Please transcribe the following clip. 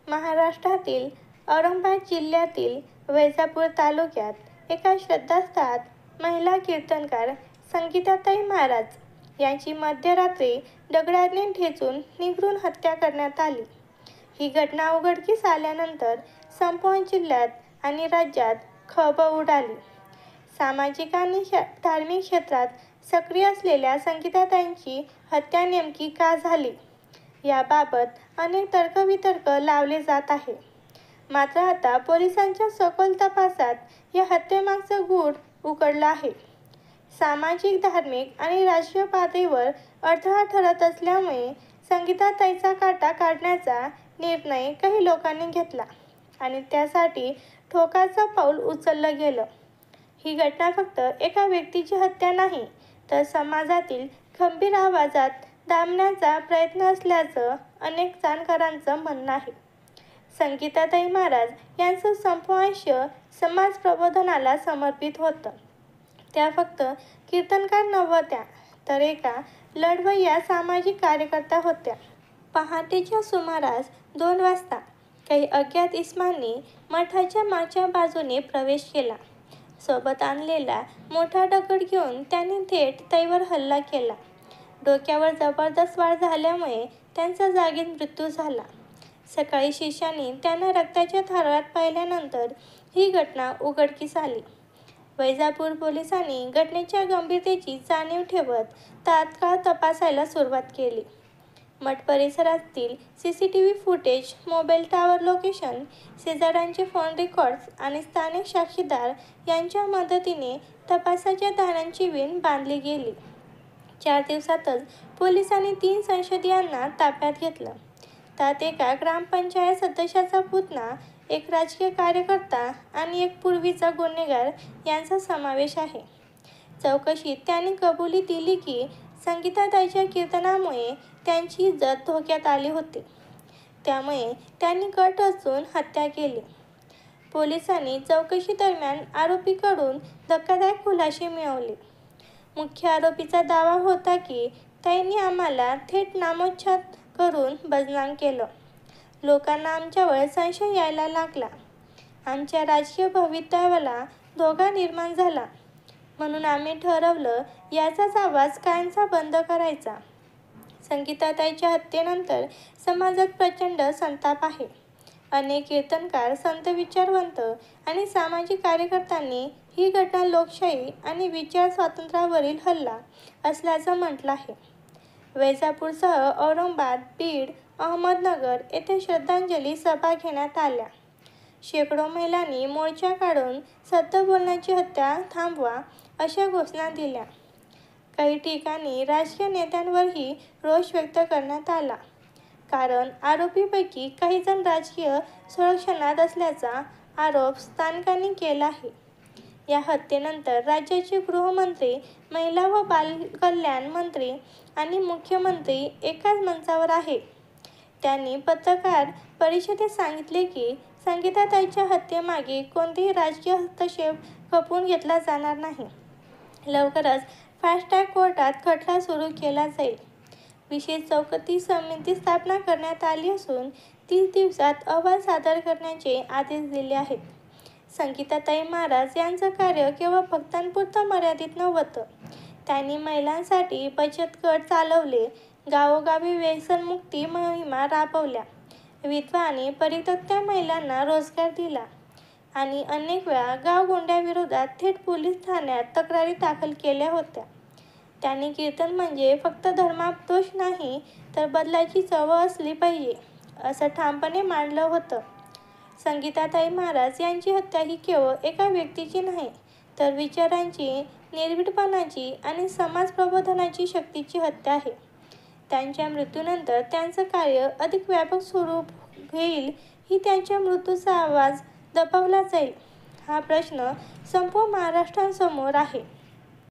महाराष्ट्रातील औरंगाबाद जिल्ह्यातील वैजापूर तालुक्यात एका श्रद्धास्थळात महिला कीर्तनकार संगीताताई महाराज यांची मध्यरात्री दगडाने ठेचून निगरून हत्या करण्यात आली. ही घटना उघडकीस आल्यानंतर संपूर्ण जिल्ह्यात आणि राज्यात खळबळ उडाली. सामाजिक आणि धार्मिक क्षेत्रात सक्रिय असलेल्या संगीताताईंची हत्या नेमकी का झाली, याबाबत अनेक तर्कवितर्क लावले जात आहे. मात्र आता पोलिसांच्या सखोल तपासात या हत्येमागचं गूढ उघडलं आहे. सामाजिक, धार्मिक आणि राजकीय पातळीवर अडथळा ठरत असल्यामुळे संगीताताईचा काटा काढण्याचा निर्णय काही लोकांनी घेतला आणि त्यासाठी टोकाचं पाऊल उचललं गेलं. ही घटना फक्त एका व्यक्तीची हत्या नाही, तर समाजातील गंभीर आवाजात दाबण्याचा प्रयत्न असल्याचं अनेक जाणकारांचं म्हणणं आहे. संगीताताई महाराज यांचं संपूर्ण आयुष्य समाज प्रबोधनाला समर्पित होतं. त्या फक्त कीर्तनकार नव्हत्या, तर एका लढवय्या सामाजिक कार्यकर्त्या होत्या. पहाटेच्या सुमारास 2 वाजता काही अज्ञात इसमांनी मठाच्या मागच्या बाजूने प्रवेश केला. सोबत आणलेला मोठा दगड घेऊन त्यांनी थेट ताईवर हल्ला केला. डोक्यावर जबरदस्त वार झाल्यामुळे त्यांचा जागीच मृत्यू झाला. सकाळी शिष्यांनी त्यांना रक्ताच्या थारोळ्यात पाहिल्यानंतर ही घटना उघडकीस आली. वैजापूर पोलिसांनी घटनेच्या गंभीरतेची जाणीव ठेवत तात्काळ तपासायला सुरुवात केली. मठ परिसरातील CCTV footage, mobile tower location, शेजाऱ्यांचे फोन रेकॉर्ड्स आणि स्थानिक साक्षीदार यांच्या मदतीने तपासाच्या धारांची विण बांधली गेली. 4 दिवसातच पोलिसांनी 3 संशयितांना ताब्यात घेतलं. त्यात एका ग्रामपंचायत सदस्याचा पुतणा, एक राजकीय कार्यकर्ता आणि एक पूर्वीचा गुन्हेगार यांचा समावेश आहे. चौकशीत त्यांनी कबुली दिली की संगीताताईच्या कीर्तनामुळे त्यांची इज्जत धोक्यात आली होती. त्यामुळे त्यांनी कट रचून हत्या केली. पोलिसांनी चौकशीदरम्यान आरोपीकडून धक्कादायक खुलासे मिळवले. मुख्य आरोपीचा दावा होता की ताईंनी आम्हाला थेट नामोच्चार करून बदनाम केलं. लोकांना आमच्यावर संशय यायला लागला. आमच्या राजकीय भवितव्याला धोका निर्माण झाला. म्हणून आम्ही ठरवलं याचाच आवाज कायमचा बंद करायचा. संगीताताईच्या हत्येनंतर समाजात प्रचंड संताप आहे. अनेक कीर्तनकार, संत, विचारवंत आणि सामाजिक कार्यकर्त्यांनी ही घटना लोकशाही आणि विचार स्वातंत्र्यावरील हल्ला असल्याचं म्हटलं आहे. वैजापूरसह औरंगाबाद, बीड, अहमदनगर येथे श्रद्धांजली सभा घेण्यात आल्या. शेकडो महिलांनी मोर्चा काढून सत्य बोलण्याची हत्या थांबवा अशा घोषणा दिल्या. काही ठिकाणी राजकीय नेत्यांवरही रोष व्यक्त करण्यात आला, कारण आरोपींपैकी काही जण राजकीय संरक्षणात असल्याचा आरोप स्थानिकांनी केला आहे. या हत्येनंतर राज्याचे गृहमंत्री, महिला व बालकल्याण मंत्री आणि मुख्यमंत्री एकाच मंचावर आहेत. त्यांनी पत्रकार परिषदेत सांगितले की संगीताताईच्या हत्येमागे कोणतेही राजकीय हस्तक्षेप खपवून घेतला जाणार नाही. लवकरच फास्ट ट्रॅक कोर्टात खटला सुरू केला जाईल. विशेष चौकशी समिती स्थापन करण्यात आली असून 30 दिवसात अहवाल सादर करण्याचे आदेश दिले आहेत. संगीताताई महाराज यांचं कार्य केवळ भक्तांपुरतं मर्यादित नव्हतं. त्यांनी महिलांसाठी बचत गट चालवले, गावोगावी व्यसनमुक्ती मोहिमा राबवल्या, विधवा आणि परित्यक्त्या महिलांना रोजगार दिला आणि अनेक वेळा गावगुंड्यांविरोधात थेट पोलीस ठाण्यात तक्रारी दाखल केल्या होत्या. त्यांनी कीर्तन म्हणजे फक्त धर्मापदेश नाही, तर बदलाची चळवळ असली पाहिजे, असं ठामपणे मांडलं होतं. संगीताताई महाराज यांची हत्या ही केवळ एका व्यक्तीची नाही, तर विचारांची, निर्भीडपणाची आणि समाज प्रबोधनाची शक्तीची हत्या आहे. त्यांच्या मृत्यूनंतर त्यांचं कार्य अधिक व्यापक स्वरूप घेईल की त्यांच्या मृत्यूचा आवाज दबवला जाईल, हा प्रश्न संपूर्ण महाराष्ट्रासमोर आहे.